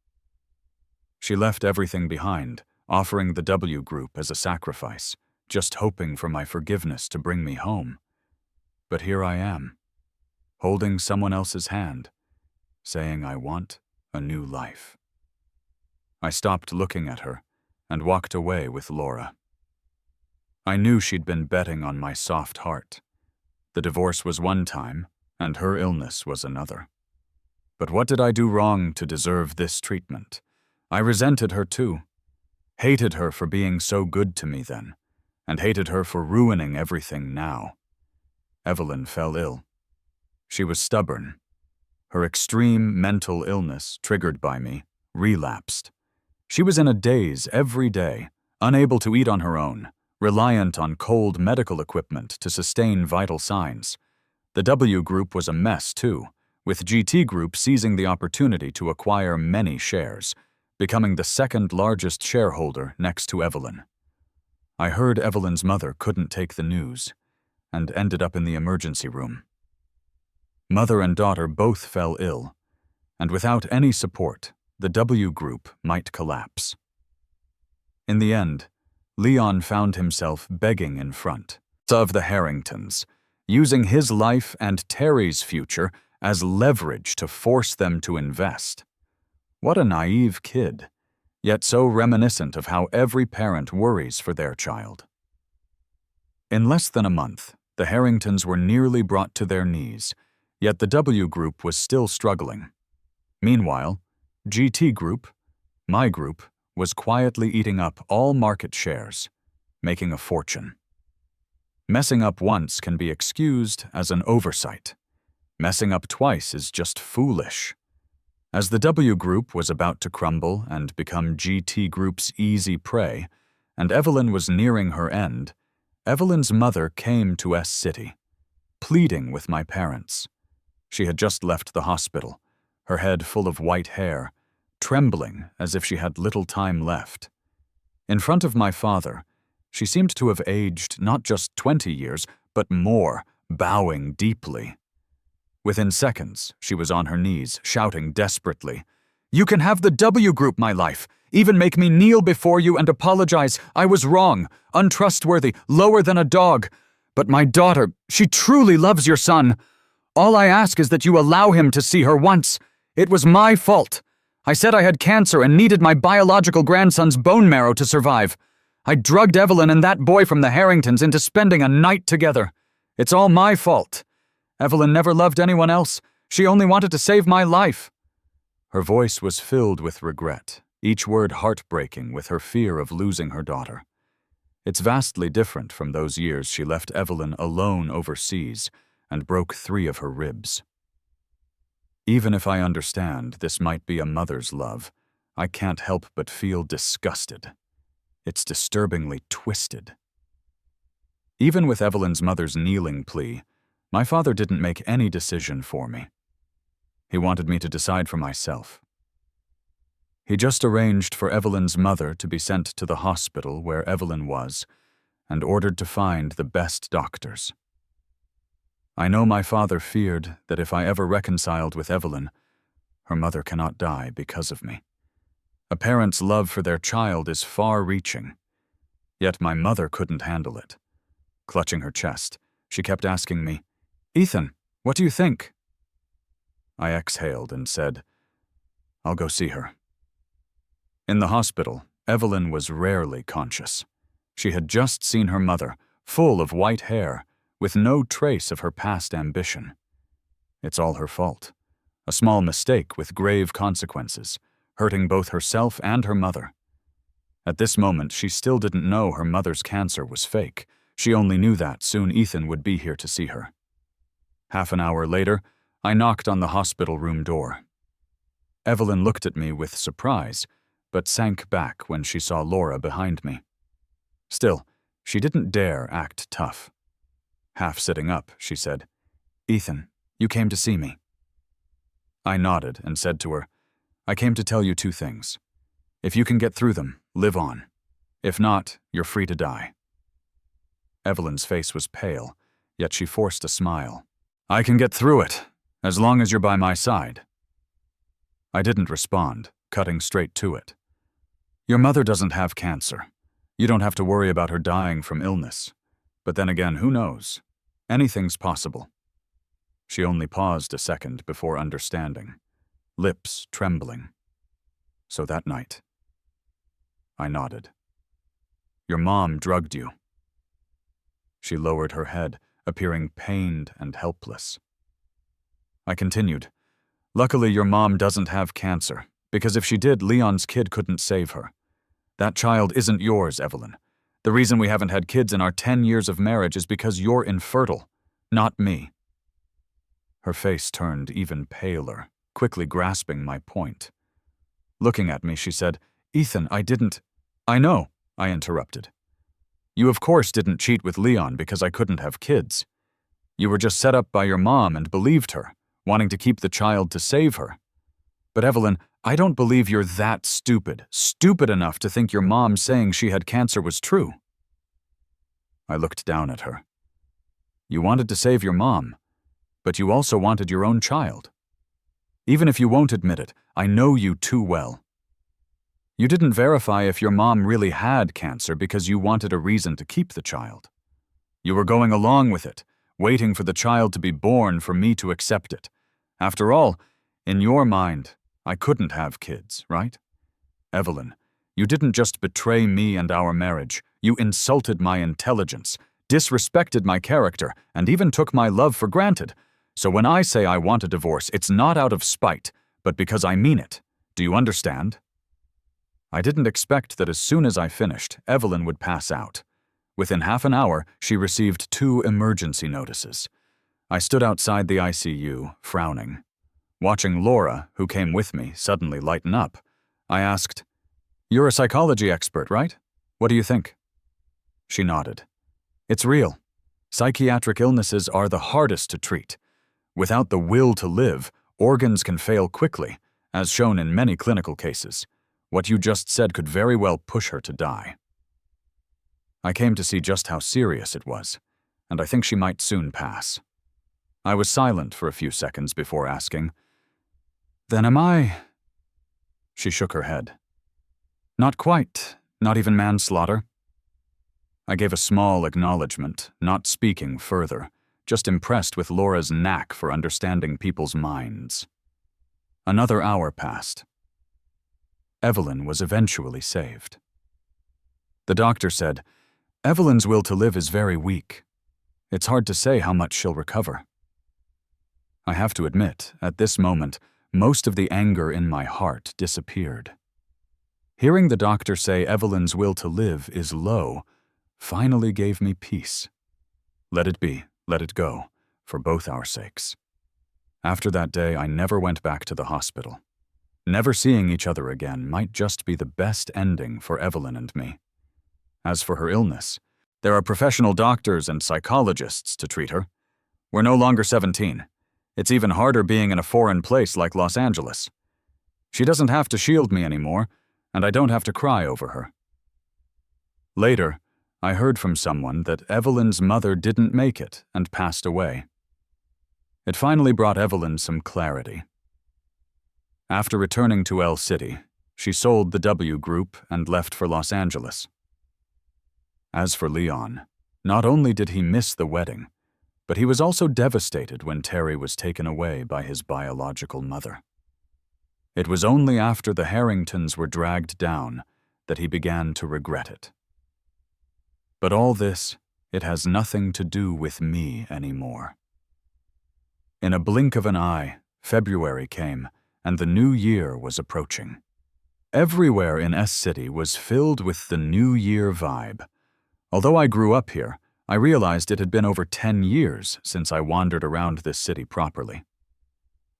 She left everything behind, offering the W Group as a sacrifice, just hoping for my forgiveness to bring me home. But here I am, holding someone else's hand, saying I want a new life. I stopped looking at her and walked away with Laura. I knew she'd been betting on my soft heart. The divorce was one time, and her illness was another. But what did I do wrong to deserve this treatment? I resented her too. Hated her for being so good to me then, and hated her for ruining everything now. Evelyn fell ill. She was stubborn. Her extreme mental illness, triggered by me, relapsed. She was in a daze every day, unable to eat on her own, reliant on cold medical equipment to sustain vital signs. The W Group was a mess too, with GT Group seizing the opportunity to acquire many shares, becoming the second largest shareholder next to Evelyn. I heard Evelyn's mother couldn't take the news, and ended up in the emergency room. Mother and daughter both fell ill, and without any support, the W Group might collapse. In the end, Leon found himself begging in front of the Harringtons, using his life and Terry's future as leverage to force them to invest. What a naive kid, yet so reminiscent of how every parent worries for their child. In less than a month, the Harringtons were nearly brought to their knees, yet the W Group was still struggling. Meanwhile, GT Group, my group, was quietly eating up all market shares, making a fortune. Messing up once can be excused as an oversight. Messing up twice is just foolish. As the W Group was about to crumble and become GT Group's easy prey, and Evelyn was nearing her end, Evelyn's mother came to S City, pleading with my parents. She had just left the hospital, her head full of white hair, trembling as if she had little time left. In front of my father, she seemed to have aged not just 20 years, but more, bowing deeply. Within seconds, she was on her knees, shouting desperately, "You can have the W Group, my life. Even make me kneel before you and apologize. I was wrong, untrustworthy, lower than a dog. But my daughter, she truly loves your son. All I ask is that you allow him to see her once. It was my fault. I said I had cancer and needed my biological grandson's bone marrow to survive. I drugged Evelyn and that boy from the Harringtons into spending a night together. It's all my fault. Evelyn never loved anyone else. She only wanted to save my life." Her voice was filled with regret, each word heartbreaking with her fear of losing her daughter. It's vastly different from those years she left Evelyn alone overseas and broke 3 of her ribs. Even if I understand this might be a mother's love, I can't help but feel disgusted. It's disturbingly twisted. Even with Evelyn's mother's kneeling plea, my father didn't make any decision for me. He wanted me to decide for myself. He just arranged for Evelyn's mother to be sent to the hospital where Evelyn was and ordered to find the best doctors. I know my father feared that if I ever reconciled with Evelyn, her mother cannot die because of me. A parent's love for their child is far-reaching, yet my mother couldn't handle it. Clutching her chest, she kept asking me, "Ethan, what do you think?" I exhaled and said, "I'll go see her." In the hospital, Evelyn was rarely conscious. She had just seen her mother, full of white hair, with no trace of her past ambition. It's all her fault. A small mistake with grave consequences, hurting both herself and her mother. At this moment, she still didn't know her mother's cancer was fake. She only knew that soon Ethan would be here to see her. Half an hour later, I knocked on the hospital room door. Evelyn looked at me with surprise, but sank back when she saw Laura behind me. Still, she didn't dare act tough. Half sitting up, she said, "Ethan, you came to see me." I nodded and said to her, "I came to tell you 2 things. If you can get through them, live on. If not, you're free to die." Evelyn's face was pale, yet she forced a smile. "I can get through it, as long as you're by my side." I didn't respond, cutting straight to it. "Your mother doesn't have cancer. You don't have to worry about her dying from illness. But then again, who knows? Anything's possible." She only paused a second before understanding, lips trembling. "So that night?" I nodded. "Your mom drugged you." She lowered her head, appearing pained and helpless. I continued, "Luckily your mom doesn't have cancer, because if she did, Leon's kid couldn't save her. That child isn't yours, Evelyn. The reason we haven't had kids in our 10 years of marriage is because you're infertile, not me." Her face turned even paler, quickly grasping my point. Looking at me, she said, "Ethan, I didn't—" "I know," I interrupted. "You of course didn't cheat with Leon because I couldn't have kids. You were just set up by your mom and believed her, wanting to keep the child to save her. But Evelyn, I don't believe you're that stupid enough to think your mom saying she had cancer was true." I looked down at her. "You wanted to save your mom, but you also wanted your own child. Even if you won't admit it, I know you too well. You didn't verify if your mom really had cancer because you wanted a reason to keep the child. You were going along with it, waiting for the child to be born for me to accept it. After all, in your mind, I couldn't have kids, right? Evelyn, you didn't just betray me and our marriage. You insulted my intelligence, disrespected my character, and even took my love for granted. So when I say I want a divorce, it's not out of spite, but because I mean it. Do you understand? I didn't expect that as soon as I finished, Evelyn would pass out. Within half an hour, she received 2 emergency notices. I stood outside the ICU, frowning. Watching Laura, who came with me, suddenly lighten up, I asked, "You're a psychology expert, right? What do you think?" She nodded. "It's real. Psychiatric illnesses are the hardest to treat. Without the will to live, organs can fail quickly, as shown in many clinical cases. What you just said could very well push her to die." I came to see just how serious it was, and I think she might soon pass. I was silent for a few seconds before asking, "Then am I—" She shook her head. "Not quite, not even manslaughter." I gave a small acknowledgement, not speaking further, just impressed with Laura's knack for understanding people's minds. Another hour passed. Evelyn was eventually saved. The doctor said, "Evelyn's will to live is very weak. It's hard to say how much she'll recover." I have to admit, at this moment, most of the anger in my heart disappeared. Hearing the doctor say Evelyn's will to live is low finally gave me peace. Let it be, let it go, for both our sakes. After that day, I never went back to the hospital. Never seeing each other again might just be the best ending for Evelyn and me. As for her illness, there are professional doctors and psychologists to treat her. We're no longer 17. It's even harder being in a foreign place like Los Angeles. She doesn't have to shield me anymore, and I don't have to cry over her. Later, I heard from someone that Evelyn's mother didn't make it and passed away. It finally brought Evelyn some clarity. After returning to El City, she sold the W Group and left for Los Angeles. As for Leon, not only did he miss the wedding, but he was also devastated when Terry was taken away by his biological mother. It was only after the Harringtons were dragged down that he began to regret it. But all this, it has nothing to do with me anymore. In a blink of an eye, February came, and the new year was approaching. Everywhere in S City was filled with the New Year vibe. Although I grew up here, I realized it had been over 10 years since I wandered around this city properly.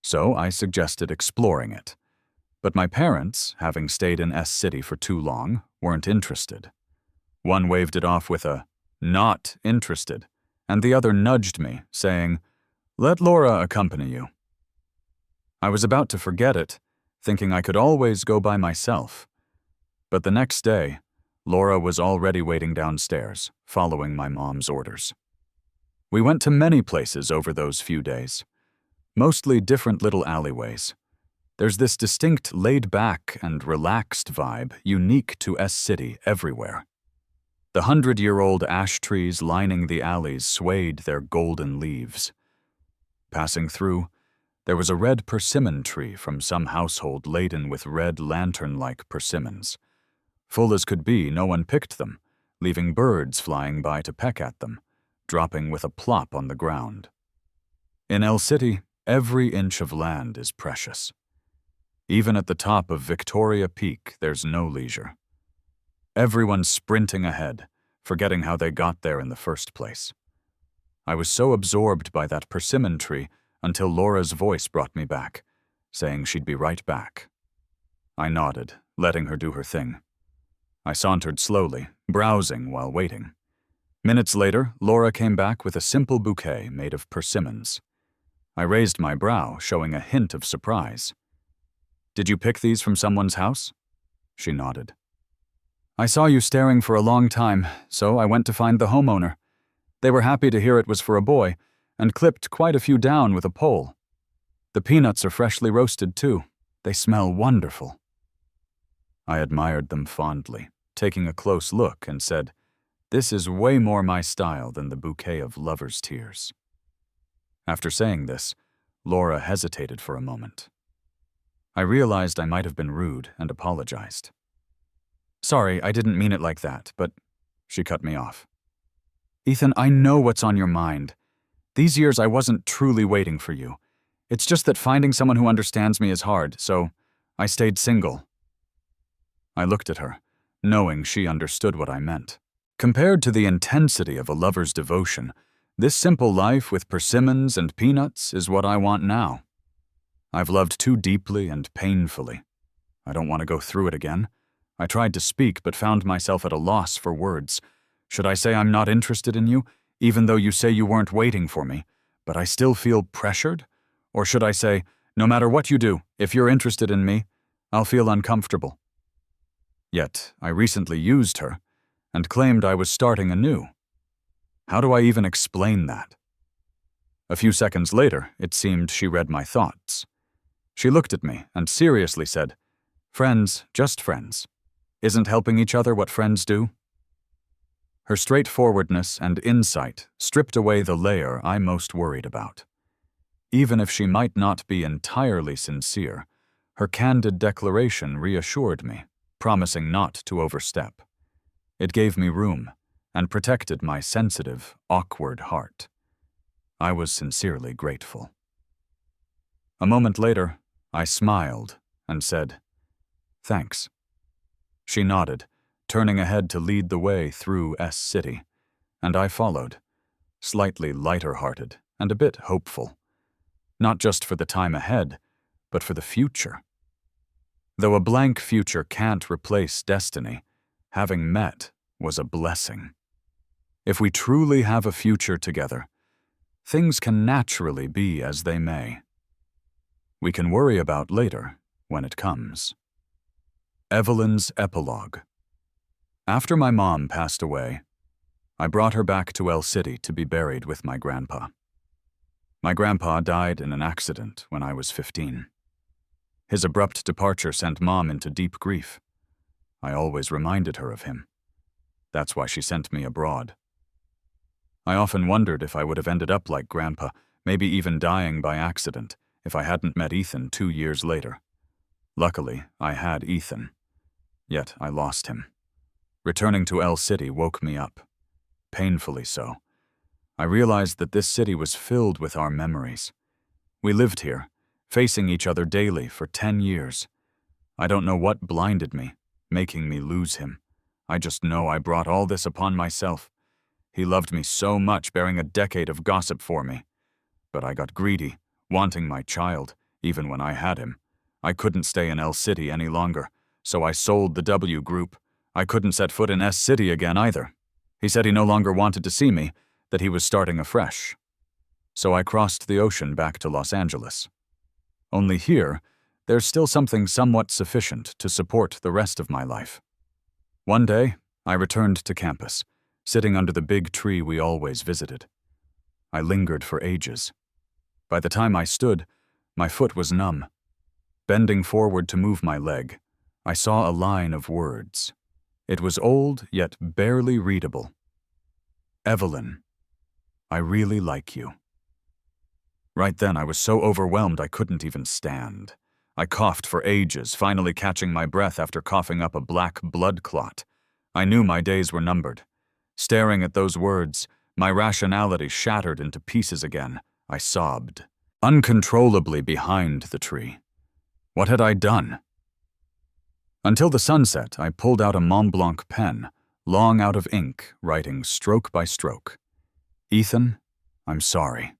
So I suggested exploring it. But my parents, having stayed in S City for too long, weren't interested. One waved it off with a "not interested," and the other nudged me, saying, "Let Laura accompany you." I was about to forget it, thinking I could always go by myself. But the next day, Laura was already waiting downstairs, following my mom's orders. We went to many places over those few days, mostly different little alleyways. There's this distinct laid-back and relaxed vibe unique to S City everywhere. The 100-year-old ash trees lining the alleys swayed their golden leaves. Passing through, there was a red persimmon tree from some household laden with red lantern-like persimmons. Full as could be, no one picked them, leaving birds flying by to peck at them, dropping with a plop on the ground. In El City, every inch of land is precious. Even at the top of Victoria Peak, there's no leisure. Everyone's sprinting ahead, forgetting how they got there in the first place. I was so absorbed by that persimmon tree until Laura's voice brought me back, saying she'd be right back. I nodded, letting her do her thing. I sauntered slowly, browsing while waiting. Minutes later, Laura came back with a simple bouquet made of persimmons. I raised my brow, showing a hint of surprise. "Did you pick these from someone's house?" She nodded. "I saw you staring for a long time, so I went to find the homeowner. They were happy to hear it was for a boy, and clipped quite a few down with a pole. The peanuts are freshly roasted, too. They smell wonderful." I admired them fondly, taking a close look, and said, "This is way more my style than the bouquet of lovers' tears." After saying this, Laura hesitated for a moment. I realized I might have been rude and apologized. Sorry, I didn't mean it like that, but she cut me off. Ethan, I know what's on your mind. These years I wasn't truly waiting for you. It's just that finding someone who understands me is hard, so I stayed single. I looked at her, knowing she understood what I meant. Compared to the intensity of a lover's devotion, this simple life with persimmons and peanuts is what I want now. I've loved too deeply and painfully. I don't want to go through it again. I tried to speak but found myself at a loss for words. Should I say I'm not interested in you, even though you say you weren't waiting for me, but I still feel pressured? Or should I say, no matter what you do, if you're interested in me, I'll feel uncomfortable? Yet, I recently used her and claimed I was starting anew. How do I even explain that? A few seconds later, it seemed she read my thoughts. She looked at me and seriously said, "Friends, just friends. Isn't helping each other what friends do?" Her straightforwardness and insight stripped away the layer I most worried about. Even if she might not be entirely sincere, her candid declaration reassured me, promising not to overstep. It gave me room and protected my sensitive, awkward heart. I was sincerely grateful. A moment later, I smiled and said, "Thanks." She nodded, turning ahead to lead the way through S City, and I followed, slightly lighter-hearted and a bit hopeful. Not just for the time ahead, but for the future. Though a blank future can't replace destiny, having met was a blessing. If we truly have a future together, things can naturally be as they may. We can worry about later when it comes. Evelyn's Epilogue. After my mom passed away, I brought her back to El City to be buried with my grandpa. My grandpa died in an accident when I was 15. His abrupt departure sent Mom into deep grief. I always reminded her of him. That's why she sent me abroad. I often wondered if I would have ended up like Grandpa, maybe even dying by accident, if I hadn't met Ethan 2 years later. Luckily, I had Ethan. Yet I lost him. Returning to El City woke me up. Painfully so. I realized that this city was filled with our memories. We lived here, facing each other daily for 10 years. I don't know what blinded me, making me lose him. I just know I brought all this upon myself. He loved me so much, bearing a decade of gossip for me. But I got greedy, wanting my child, even when I had him. I couldn't stay in El City any longer, so I sold the W Group. I couldn't set foot in S City again either. He said he no longer wanted to see me, that he was starting afresh. So I crossed the ocean back to Los Angeles. Only here, there's still something somewhat sufficient to support the rest of my life. One day, I returned to campus, sitting under the big tree we always visited. I lingered for ages. By the time I stood, my foot was numb. Bending forward to move my leg, I saw a line of words. It was old, yet barely readable. "Evelyn, I really like you." Right then, I was so overwhelmed I couldn't even stand. I coughed for ages, finally catching my breath after coughing up a black blood clot. I knew my days were numbered. Staring at those words, my rationality shattered into pieces again. I sobbed, uncontrollably behind the tree. What had I done? Until the sunset, I pulled out a Mont Blanc pen, long out of ink, writing stroke by stroke. "Ethan, I'm sorry."